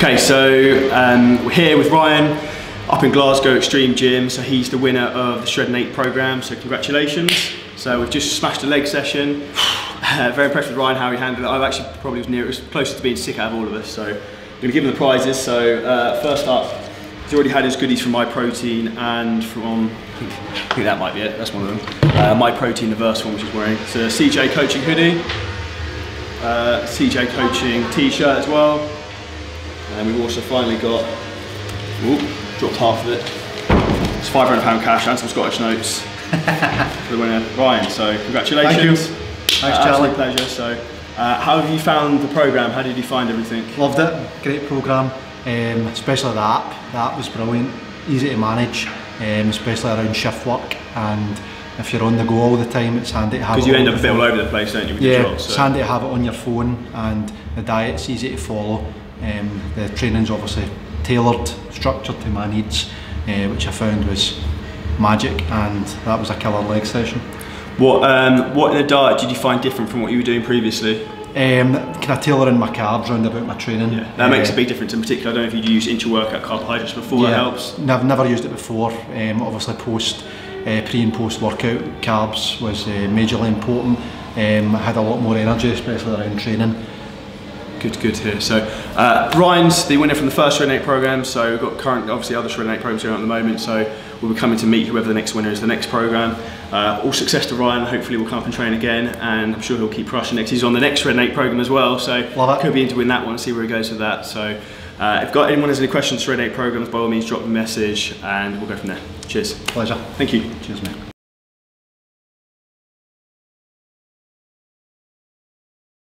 Okay, so we're here with Ryan up in Glasgow Extreme Gym. So he's the winner of the Shreddin8 program, so congratulations. So we've just smashed a leg session. Very impressed with Ryan, how he handled it. I've actually probably was closest to being sick out of all of us. So I'm going to give him the prizes. So first up, he's already had his goodies from My Protein and from, I think that might be it, that's one of them. My Protein, the Verse one, which he's wearing. It's a CJ Coaching hoodie, CJ Coaching t-shirt as well. And we've also finally got, dropped half of it. It's £500 cash and some Scottish notes for the winner, Ryan. So congratulations. Thank you. Thanks, Charlie. Absolute pleasure. So how have you found the programme? How did you find everything? Loved it. Great programme. Especially the app. The app was brilliant. Easy to manage, especially around shift work. And if you're on the go all the time, it's handy to have it. Because you end up a bit all over the place, don't you? With yeah, your jobs, so. It's handy to have it on your phone, and the diet's easy to follow. The training's obviously tailored, structured to my needs, which I found was magic, and that was a killer leg session. What in the diet did you find different from what you were doing previously? Kind of tailoring my carbs round about my training. Yeah, that makes a big difference. In particular, I don't know if you use intra-workout carbohydrates before. Yeah, that helps. I've never used it before. Obviously, pre and post workout carbs was majorly important. I had a lot more energy, especially around training. Good to hear. So Ryan's the winner from the first Shreddin8 program. So we've got current, obviously, other Shreddin8 programs going on at the moment. So we'll be coming to meet whoever the next winner is, the next program. All success to Ryan. Hopefully we'll come up and train again, and I'm sure he'll keep crushing it. He's on the next Shreddin8 program as well, so could be in to win that one. See where he goes with that. So if anyone has any questions for Shreddin8 programs, by all means drop me a message, and we'll go from there. Cheers. Pleasure. Thank you. Cheers, mate.